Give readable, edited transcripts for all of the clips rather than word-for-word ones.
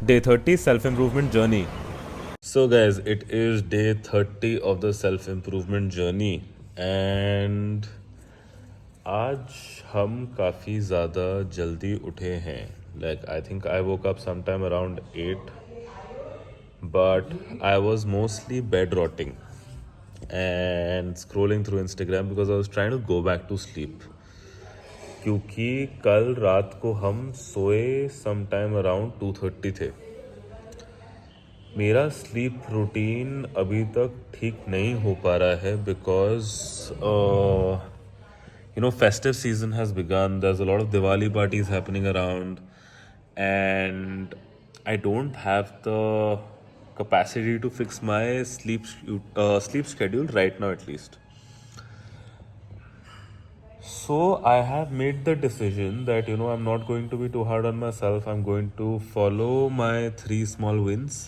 Day 30 self improvement journey. So, guys, it is day 30 of the self improvement journey, and आज हम काफ़ी ज़्यादा जल्दी उठे हैं. Like, I think I woke up sometime around 8, but I was mostly bed rotting and scrolling through Instagram because I was trying to go back to sleep. क्योंकि कल रात को हम सोए sometime around 2:30 थे. मेरा स्लीप रूटीन अभी तक ठीक नहीं हो पा रहा है because festive season has begun. There's a lot of Diwali parties happening around, and I don't have the capacity to fix my sleep schedule right now, at least. So I have made the decision that I'm not going to be too hard on myself. I'm going to follow my 3 small wins.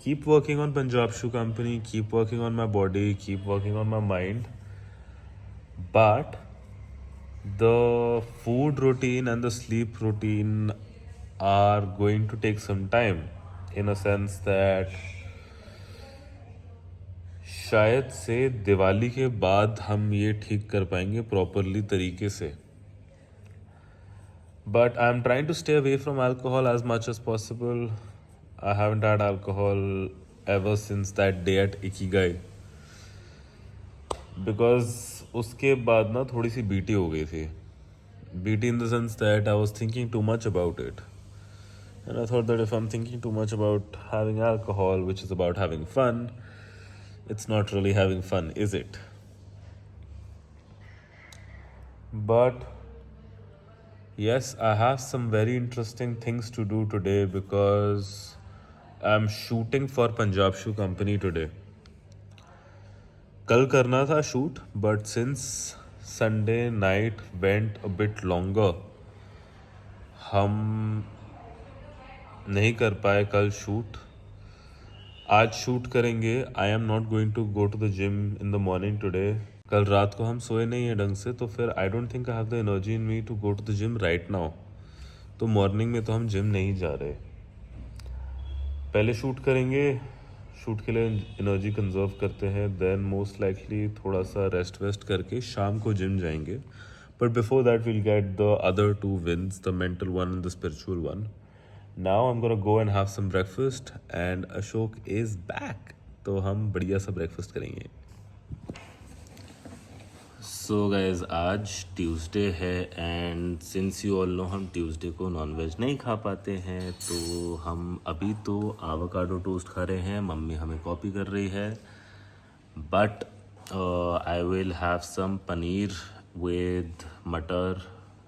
Keep working on Punjab Shoe Company, keep working on my body, keep working on my mind. But the food routine and the sleep routine are going to take some time, in a sense that शायद से दिवाली के बाद हम ये ठीक कर पाएंगे properly तरीके से. But I'm trying to stay away from alcohol as much as possible. I haven't had alcohol ever since that day at Ikigai. Because उसके बाद ना थोड़ी सी बीटी हो गई थी. BT in the sense that I was thinking too much about it. And I thought that if I'm thinking too much about having alcohol, which is about having fun, it's not really having fun, is it? But yes, I have some very interesting things to do today because I'm shooting for Punjab Shoe Company today. कल करना था shoot, but since Sunday night went a bit longer, हम नहीं कर पाए कल shoot. आज shoot करेंगे. I am not going to go to the gym in the morning today. कल रात को हम सोए नहीं हैं ढंग से, तो फिर I don't think I have the energy in me to go to the gym right now. तो मॉर्निंग में तो हम जिम नहीं जा रहे. पहले शूट करेंगे, शूट के लिए एनर्जी कंजर्व करते हैं, देन मोस्ट लाइकली थोड़ा सा रेस्ट वेस्ट करके शाम को जिम जाएंगे. But before that will get the other 2 wins, the mental one and the spiritual one. Now I'm gonna go and have some breakfast and Ashok is back. तो हम बढ़िया सा ब्रेकफास्ट करेंगे. So guys, आज Tuesday है and since you all know हम Tuesday को nonveg नहीं खा पाते हैं, तो हम अभी तो आवाकाडो टोस्ट खा रहे हैं. मम्मी हमें कॉपी कर रही है. But I will have some paneer with matar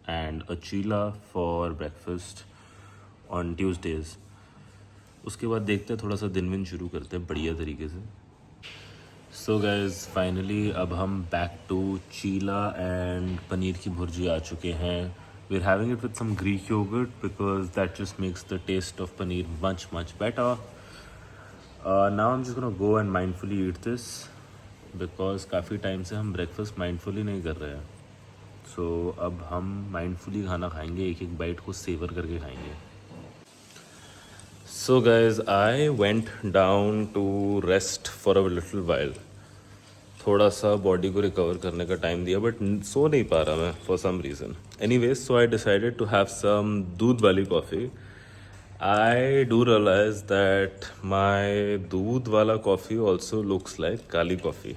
and a chilla for breakfast on Tuesdays. उसके बाद देखते हैं, थोड़ा सा दिन विन शुरू करते हैं बढ़िया तरीके से. सो गाइज, फाइनली अब हम back to chilla and paneer की भुर्जी आ चुके हैं. We are having it with some Greek yogurt because that just makes the taste of paneer much much better. Now I am just gonna go and mindfully eat this because काफ़ी time से हम breakfast mindfully नहीं कर रहे हैं. सो अब हम mindfully खाना खाएंगे, एक एक बाइट को सेवर करके खाएंगे. So guys, I went down to rest for a little while. थोड़ा सा बॉडी को रिकवर करने का टाइम दिया, बट सो नहीं पा रहा मैं for some reason. Anyways, so I decided to have some दूध वाली coffee. I do realize that my दूध वाला कॉफ़ी ऑल्सो लुक्स लाइक काली कॉफ़ी.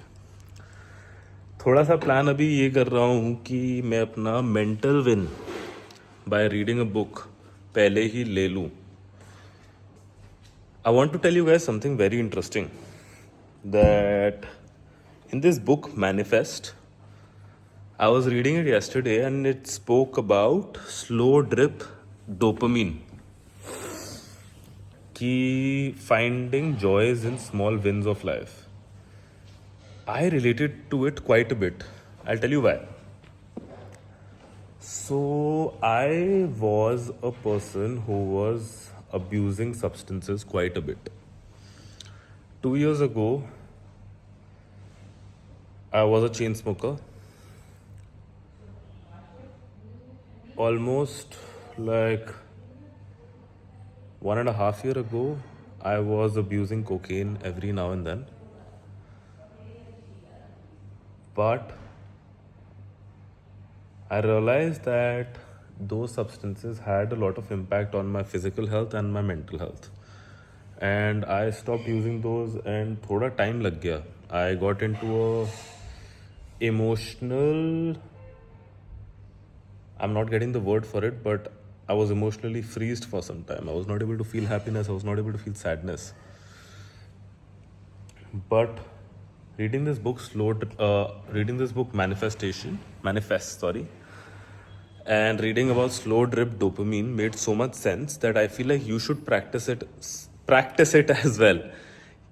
थोड़ा सा प्लान अभी ये कर रहा हूँ कि मैं अपना mental win by reading a book पहले ही ले लूँ. I want to tell you guys something very interesting, that in this book Manifest, I was reading it yesterday and it spoke about slow drip dopamine, ki finding joys in small wins of life. I related to it quite a bit. I'll tell you why. So I was a person who was abusing substances quite a bit. 2 years ago, I was a chain smoker. Almost like 1.5 year ago, I was abusing cocaine every now and then. But I realized that those substances had a lot of impact on my physical health and my mental health. And I stopped using those and थोड़ा time लग गया. I got into a emotional, I'm not getting the word for it, but I was emotionally freezed for some time. I was not able to feel happiness. I was not able to feel sadness. But reading this book, Manifest, sorry, and reading about slow drip dopamine made so much sense that I feel like you should practice it as well.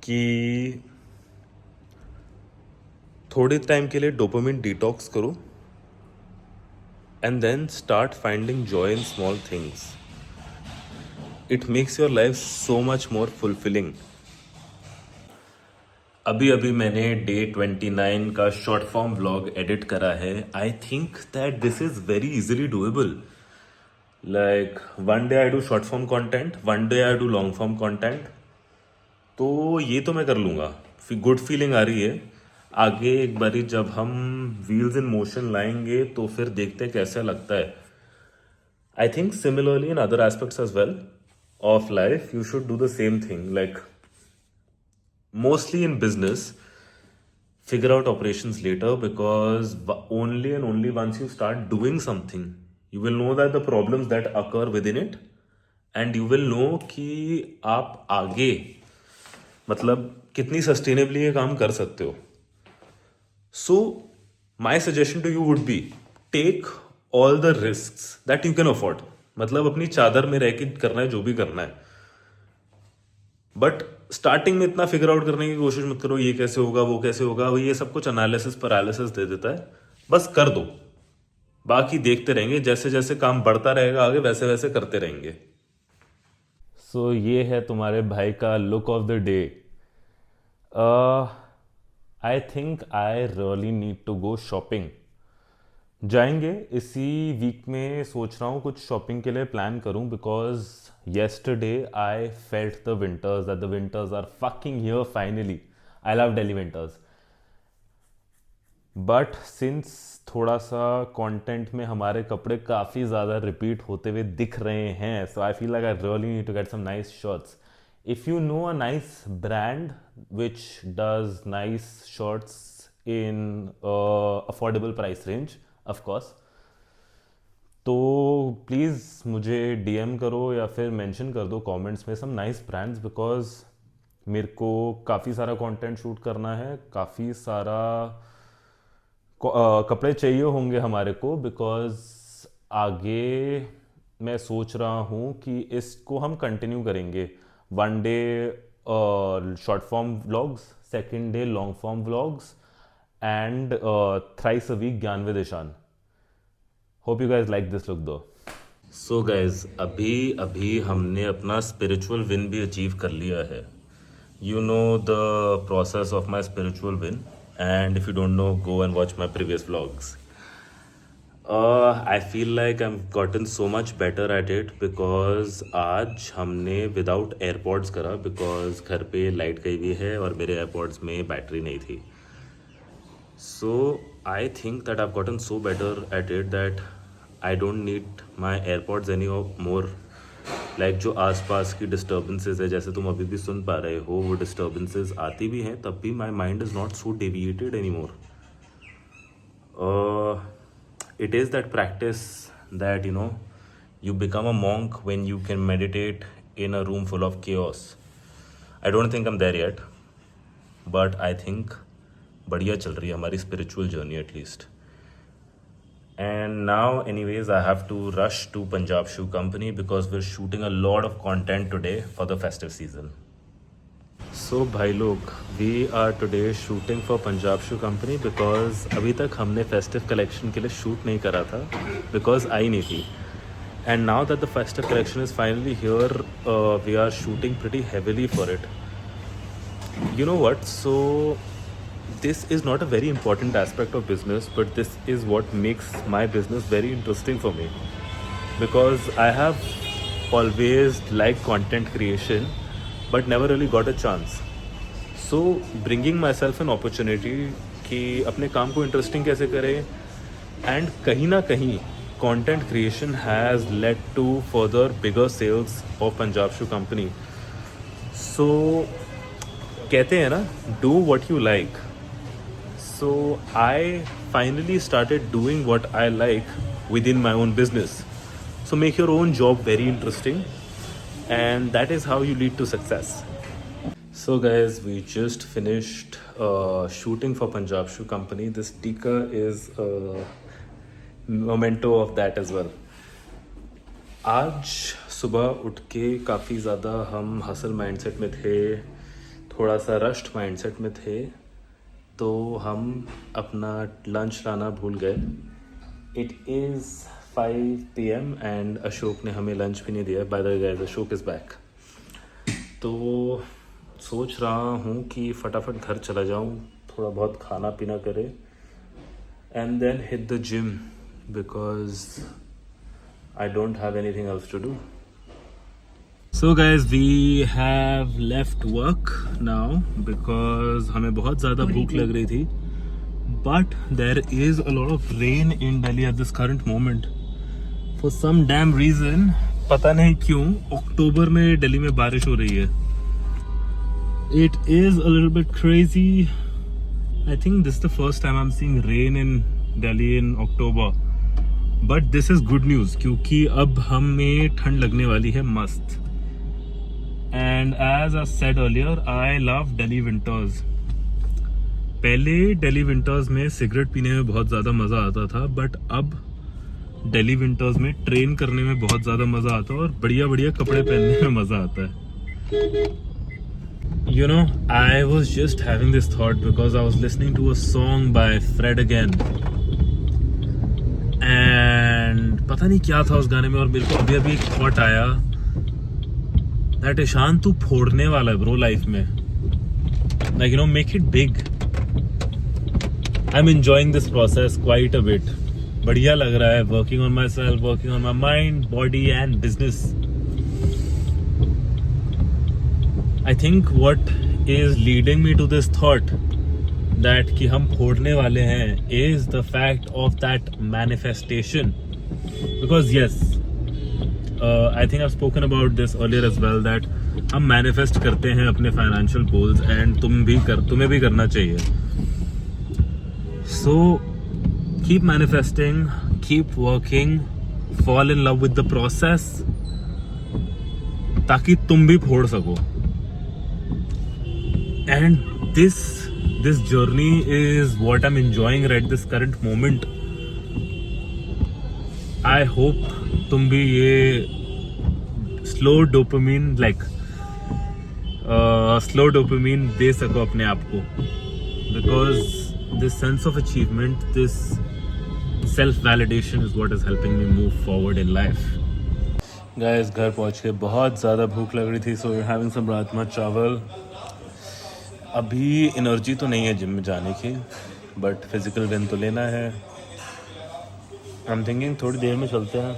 कि थोड़े time के लिए dopamine detox करो and then start finding joy in small things. It makes your life so much more fulfilling. अभी मैंने day 29 का short form vlog edit करा है. I think that this is very easily doable. Like one day I do short form content, one day I do long form content. तो ये तो मैं कर लूँगा. गुड फीलिंग आ रही है. आगे एक बारी जब हम व्हील्स इन मोशन लाएंगे तो फिर देखते हैं कैसा लगता है. I think similarly in other aspects as well of life you should do the same thing. Like mostly in business, figure out operations later, because only and only once you start doing something you will know that the problems that occur within it, and you will know कि आप आगे मतलब कितनी sustainably ये काम कर सकते हो. So my suggestion to you would be take all the risks that you can afford. मतलब अपनी चादर में रह के करना है जो भी करना है. बट स्टार्टिंग में इतना फिगर आउट करने की कोशिश मत करो ये कैसे होगा वो कैसे होगा. ये सब कुछ एनालिसिस पैरालिसिस दे देता है. बस कर दो, बाकी देखते रहेंगे. जैसे जैसे काम बढ़ता रहेगा आगे वैसे वैसे करते रहेंगे. सो ये है तुम्हारे भाई का look of the day. I think I really need to go shopping. जाएंगे इसी वीक में. सोच रहा हूँ कुछ शॉपिंग के लिए प्लान करूँ, because yesterday I felt the winters, that the winters are fucking here finally. I love Delhi winters. But since थोड़ा सा कंटेंट में हमारे कपड़े काफ़ी ज़्यादा रिपीट होते हुए दिख रहे हैं, so I feel like I really need to get some nice shirts. If you know a nice brand which does nice shirts in affordable price range, of course, तो प्लीज़ मुझे डीएम करो या फिर मेंशन कर दो comments में some nice brands, because मेरे को काफ़ी सारा कंटेंट शूट करना है. काफ़ी सारा कपड़े चाहिए होंगे हमारे को, बिकॉज आगे मैं सोच रहा हूँ कि इसको हम कंटिन्यू करेंगे. one day short form vlogs, second day long form vlogs, and thrice a week ज्ञान with Ishaan. Hope you guys like this look though. So guys, अभी हमने अपना spiritual win भी achieve कर लिया है. You know the process of my spiritual win, and if you don't know, go and watch my previous vlogs. I feel like I've gotten so much better at it because आज हमने without AirPods करा, because घर पे light गई हुई है और मेरे AirPods में बैटरी नहीं थी. So I think that I've gotten so better at it that I don't need my AirPods anymore. Like जो आसपास की डिस्टर्बेंसेज है, जैसे तुम अभी भी सुन पा रहे हो, वो डिस्टर्बेंसेज आती भी हैं तब भी my mind is not so deviated anymore. It is that practice that you become a monk when you can meditate in a room full of chaos. I don't think I'm there yet, but I think बढ़िया चल रही है हमारी spiritual journey at least. And now anyways I have to rush to Punjab Shoe Company because we're shooting a lot of content today for the festive season. So भाई लोग, we are today shooting for Punjab Shoe Company because अभी तक हमने festive collection के लिए shoot नहीं करा था because आई नहीं थी. And now that the festive collection is finally here, we are shooting pretty heavily for it. You know what? So this is not a very important aspect of business, but this is what makes my business very interesting for me, because I have always liked content creation but never really got a chance. So bringing myself an opportunity कि अपने काम को interesting कैसे करें, and कहीं ना कहीं content creation has led to further bigger sales of Punjab Shoe Company. So कहते हैं ना, do what you like. So I finally started doing what I like within my own business. So make your own job very interesting, and that is how you lead to success. So guys, we just finished shooting for Punjab Shoe Company. This sticker is a memento of that as well. आज सुबह उठ के काफ़ी ज़्यादा हम hustle mindset में थे, थोड़ा सा रश्ड माइंडसेट में थे, तो हम अपना लंच लाना भूल गए. It is 5 PM and Ashok ने हमें लंच भी नहीं दिया. By the way guys, Ashok is back. तो सोच रहा हूँ कि फटाफट घर चला जाऊँ, थोड़ा बहुत खाना पीना करे, and then hit the gym because I don't have anything else to do. So guys, we have left work now because हमें बहुत ज़्यादा भूख लग रही थी. But there is a lot of rain in Delhi at this current moment. For some damn reason, पता नहीं क्यों, अक्टूबर में दिल्ली में बारिश हो रही है. It is a little bit crazy. I think this is the first time I'm seeing rain in Delhi in October. But this is good news क्योंकि अब हमें ठंड लगने वाली है मस्त. And as I said earlier, I love Delhi winters. पहले Delhi winters में सिगरेट पीने में बहुत ज़्यादा मज़ा आता था, बट अब Delhi winters में ट्रेन करने में बहुत ज़्यादा मज़ा आता है और बढ़िया बढ़िया कपड़े पहनने में मज़ा आता है. You know, I was just having this thought because I was listening to a song by Fred again. And पता नहीं क्या था उस गाने में, और मेरे को अभी अभी एक थॉट आया that ईशान तू फोड़ने वाला है ब्रो लाइफ में. Like, you know, make it big. I'm enjoying this process quite a bit. बढ़िया लग रहा है, working on myself, working on my mind, body and business. I think what is leading me to this thought that कि हम फोड़ने वाले हैं is the fact of that manifestation. Because yes, I think I've spoken about this earlier as well, that हम manifest करते हैं अपने financial goals, and तुम्हें भी करना चाहिए. So keep manifesting, keep working, fall in love with the process, ताकि तुम भी फोड़ सको. And this journey is what I am enjoying right this current moment. I hope तुम भी ये स्लो डोपामिन दे सको अपने आप को, because this sense of achievement, this self validation is what is helping me move forward in life. Guys, घर पहुंच के बहुत ज़्यादा भूख लग रही थी, so we are having some rajma chawal. अभी एनर्जी तो नहीं है जिम में जाने की, बट फिजिकल विन तो लेना है. आई एम थिंकिंग थोड़ी देर में चलते हैं.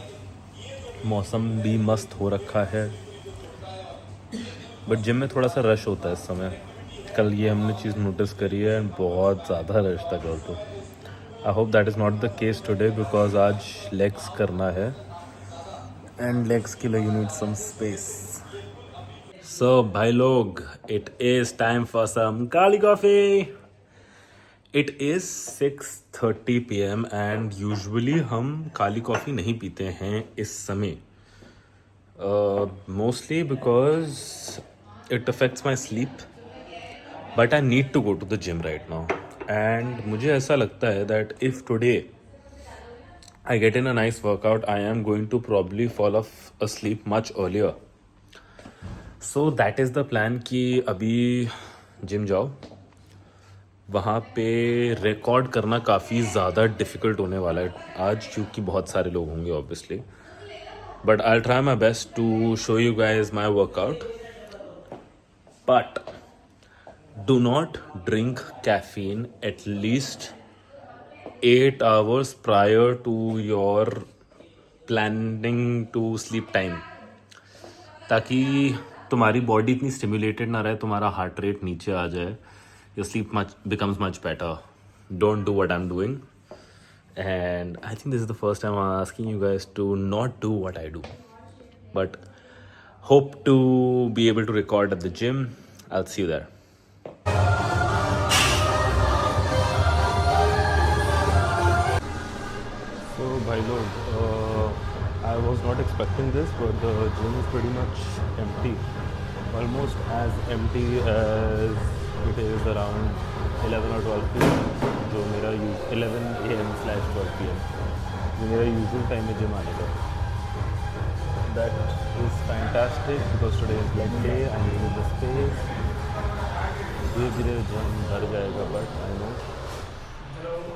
मौसम भी मस्त हो रखा है, बट जिम में थोड़ा सा रश होता है इस समय. कल ये हमने चीज़ नोटिस करी है, बहुत ज़्यादा रश था कल. तो I hope that is not the case today, because आज लेग्स करना है, एंड लेग्स के लिए you need some space. So भाई लोग, it is time for some काली coffee. It is 6:30 PM and usually हम काली कॉफ़ी नहीं पीते हैं इस समय, mostly because it affects my sleep. But I need to go to the gym right now, and मुझे ऐसा लगता है that if today I get in a nice workout, I am going to probably fall off asleep much earlier. So that is the plan कि अभी gym जाओ. वहाँ पे record करना काफ़ी ज़्यादा डिफ़िकल्ट होने वाला है आज, क्योंकि बहुत सारे लोग होंगे obviously. But I try my best to show you guys my workout. But do not drink caffeine at least 8 hours prior to your planning to sleep time. ताकि तुम्हारी बॉडी इतनी स्टिमुलेटेड ना रहे, तुम्हारा हार्ट रेट नीचे आ जाए, your sleep much becomes much better. Don't do what I am doing. And I think this is the first time I'm asking you guys to not do what I do. But hope to be able to record at the gym. I'll see you there. So, bhai log, I was not expecting this, but the gym is pretty much empty. Almost as empty as it is around 11 or 12 p.m. जो मेरा 11 a.m/12 p.m. जो मेरा usual time है gym आने का. That is fantastic because today is leg day. I need the space. धीरे धीरे gym भर जाएगा, बट आई नो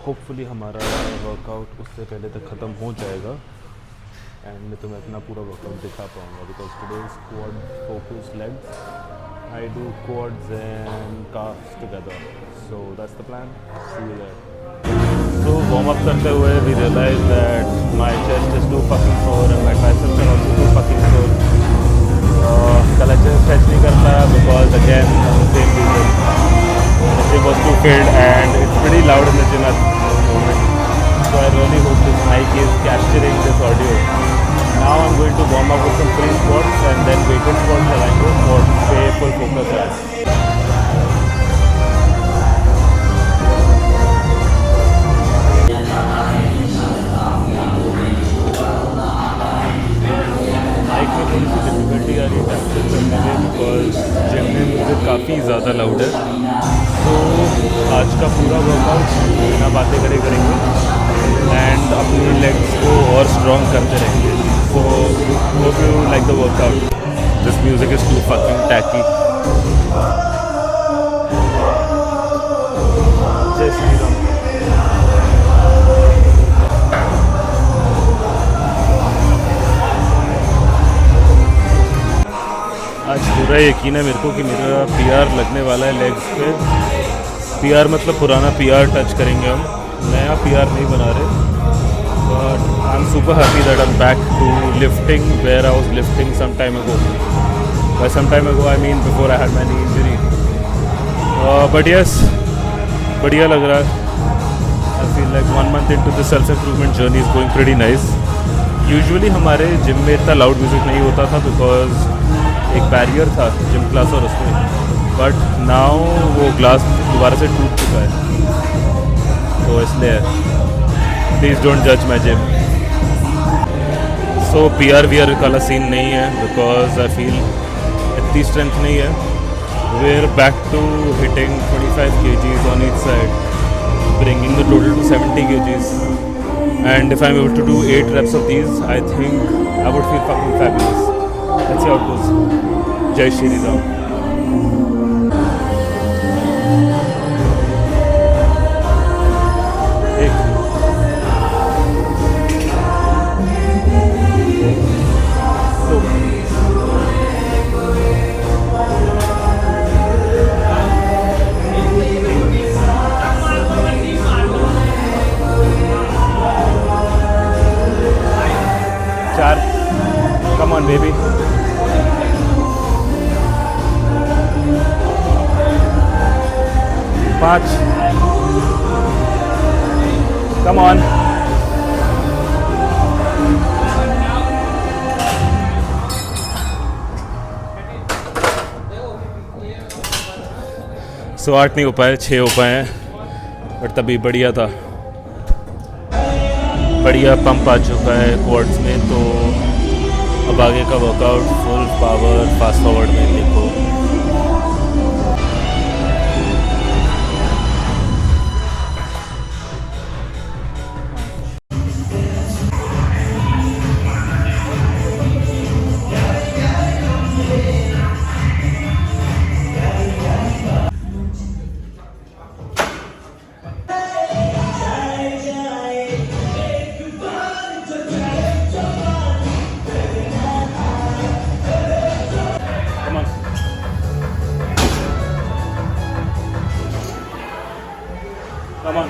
होपफुली हमारा वर्कआउट उससे पहले तक ख़त्म हो जाएगा एंड मैं तुम्हें अपना पूरा वर्कआउट दिखा पाऊँगा. Because today is quad focus legs. I do quads and calves together. So that's the plan. See you there. So warm up करते हुए we realized that my chest is too fucking sore and my biceps are also too fucking sore. कल अच्छे से stretch नहीं कर पाया because again same reason. The gym was too filled and it's pretty loud in the gym at the moment. So I really hope this mic is capturing this audio. Now I'm going to warm up with some free squats and then weighted squats लगाएंगे और पे full focus है. Mic में थोड़ी सी difficulty आ रही है capture करने में बिकॉज जिम में म्यूज़िक काफ़ी ज़्यादा लाउड है. तो आज का पूरा वर्कआउट बिना बातें करेंगे एंड अपनी लेग्स को और स्ट्रॉन्ग करते रहेंगे. So hope you like the workout. This music is too fucking tacky. जय श्री राम. आज पूरा यकीन है मेरे को कि मेरा PR लगने वाला है लेग्स पे. PR मतलब पुराना PR टच करेंगे हम, नया PR नहीं बना रहे. But I'm super happy that I'm back to lifting where I was lifting some time ago. By some time ago, I mean before I had my knee injury. But yes, बढ़िया लग रहा है. I feel like 1 month into the self-improvement journey is going pretty nice. Usually हमारे gym में इतना loud music नहीं होता था because एक बैरियर था जिम क्लास और उसमें. But now वो ग्लास दोबारा से टूट चुका है, तो इसलिए प्लीज़ डोंट जज माई जिम. सो PR वाला सीन नहीं है बिकॉज आई फील इतनी स्ट्रेंथ नहीं है. We are back to hitting 25 kgs on each side, bringing the total to 70 kgs. And if I'm able to do 8 reps of these, I think I would feel fucking fabulous. Let's see how it goes. Jai Shri Ram. Come on, baby. 5. Come on. So 8 नहीं हो पाए, 6 हो पाए हैं, but तभी बढ़िया था. बढ़िया पंप आ चुका है क्वाड्स में. तो अब आगे का workout full power fast forward में देखो. Come on.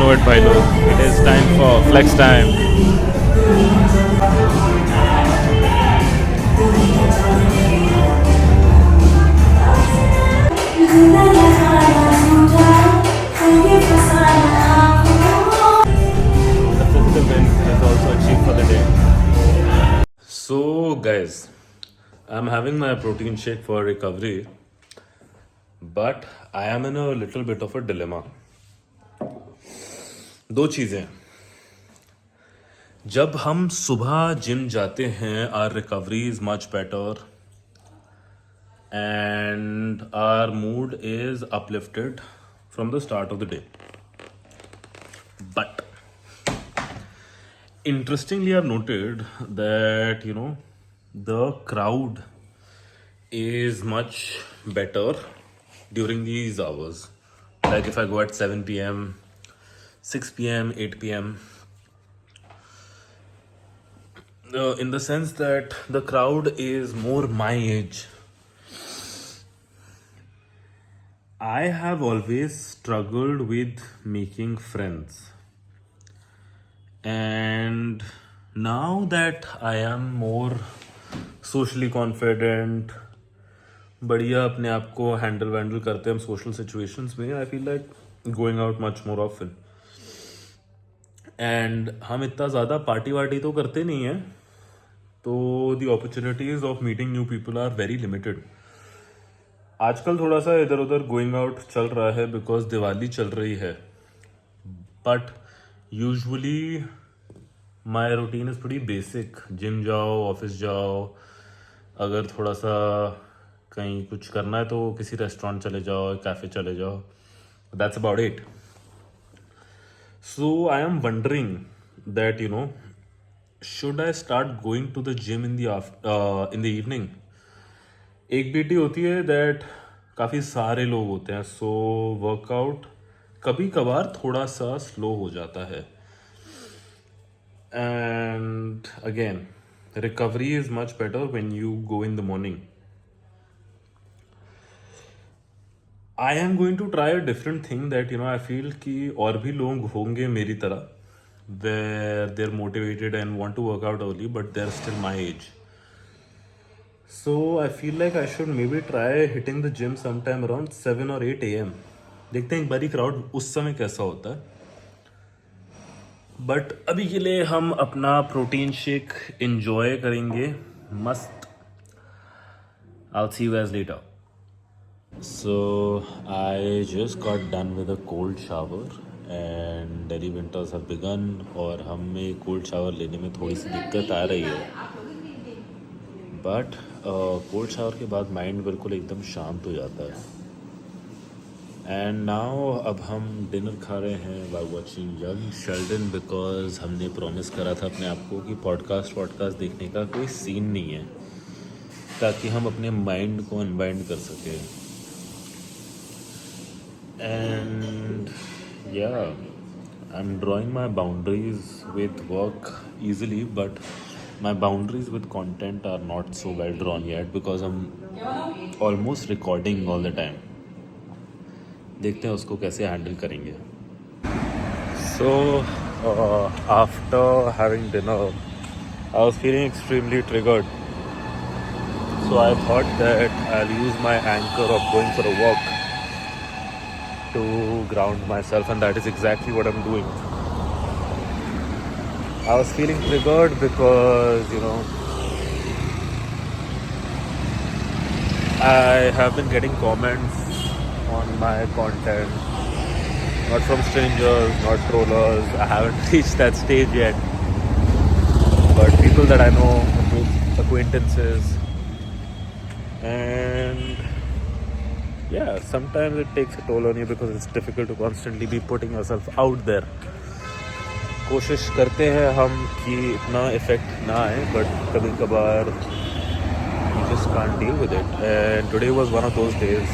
know it, bhai log. It is time for flex time. The physical win is also achieved for the day. So, guys, I'm having my protein shake for recovery, but I am in a little bit of a dilemma. दो चीज़ें, जब हम सुबह gym जाते हैं our recovery is much better and our mood is uplifted from the start of the day. But interestingly, I've noted that the crowd is much better during these hours. Like if I go at 7 p.m., 6 p.m., 8 p.m. In the sense that the crowd is more my age. I have always struggled with making friends. And now that I am more socially confident, बढ़िया अपने आप को handle करते हैं हम social situations में, I feel like going out much more often. And हम इतना ज़्यादा पार्टी वार्टी तो करते नहीं हैं, तो the opportunities of meeting new people are very limited. आजकल थोड़ा सा इधर उधर गोइंग आउट चल रहा है बिकॉज दिवाली चल रही है, but usually my routine is pretty basic. Gym जाओ, ऑफिस जाओ, अगर थोड़ा सा कहीं कुछ करना है तो किसी रेस्टोरेंट चले जाओ, कैफ़े चले जाओ. That's about it. So I am wondering that should I start going to the gym in the evening? एक बीटी होती है दैट काफ़ी सारे लोग होते हैं, सो वर्कआउट कभी कभार थोड़ा सा स्लो हो जाता है. And again recovery is much better when you go in the morning. I am going to try a different thing that I feel कि और भी लोग होंगे मेरी तरह where they're motivated and want to work out early, but they're still my age. So I feel like I should maybe try hitting the gym sometime around 7 or 8 a.m. देखते हैं एक बारी क्राउड उस समय कैसा होता है. बट अभी के लिए हम अपना प्रोटीन शेक enjoy करेंगे मस्त. I'll see you guys later. So I just got done with a cold shower and Delhi winters have begun और हमें कोल्ड शावर लेने में थोड़ी सी दिक्कत आ रही है. बट कोल्ड शावर के बाद माइंड बिल्कुल एकदम शांत हो जाता है. एंड नाउ अब हम डिनर खा रहे हैं by watching young Sheldon, because हमने प्रॉमिस करा था अपने आप को कि पॉडकास्ट देखने का कोई सीन नहीं है, ताकि हम अपने माइंड को अनबाइंड कर सकें. And yeah, I'm drawing my boundaries with work easily, but my boundaries with content are not so well drawn yet because I'm almost recording all the time. देखते हैं उसको कैसे हैंडल करेंगे. So after having dinner, I was feeling extremely triggered. So I thought that I'll use my anchor of going for a walk to ground myself, and that is exactly what I'm doing. I was feeling triggered because I have been getting comments on my content, not from strangers, not trollers. I haven't reached that stage yet, but people that I know, acquaintances, and yeah, sometimes it takes a toll on you because it's difficult to constantly be putting yourself out there. कोशिश करते हैं हम कि इतना effect ना आए, but कभी कभार you just can't deal with it. And today was one of those days.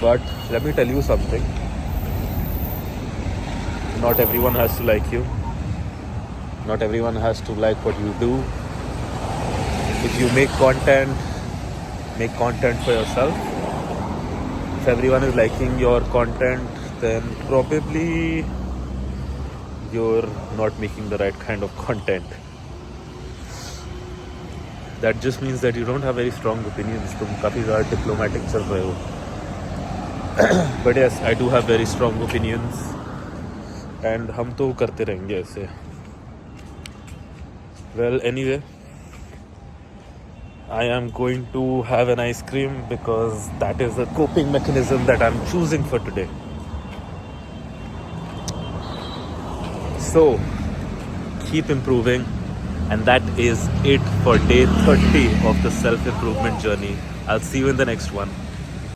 But let me tell you something. Not everyone has to like you. Not everyone has to like what you do. If you make content for yourself. If everyone is liking your content, then probably you're not making the right kind of content. That just means that you don't have very strong opinions. तुम काफ़ी ज़्यादा diplomatic चल रहे हो. But yes, I do have very strong opinions. And हम तो करते रहेंगे ऐसे. Well, anyway, I am going to have an ice cream because that is the coping mechanism that I'm choosing for today. So, keep improving. And that is it for day 30 of the self-improvement journey. I'll see you in the next one.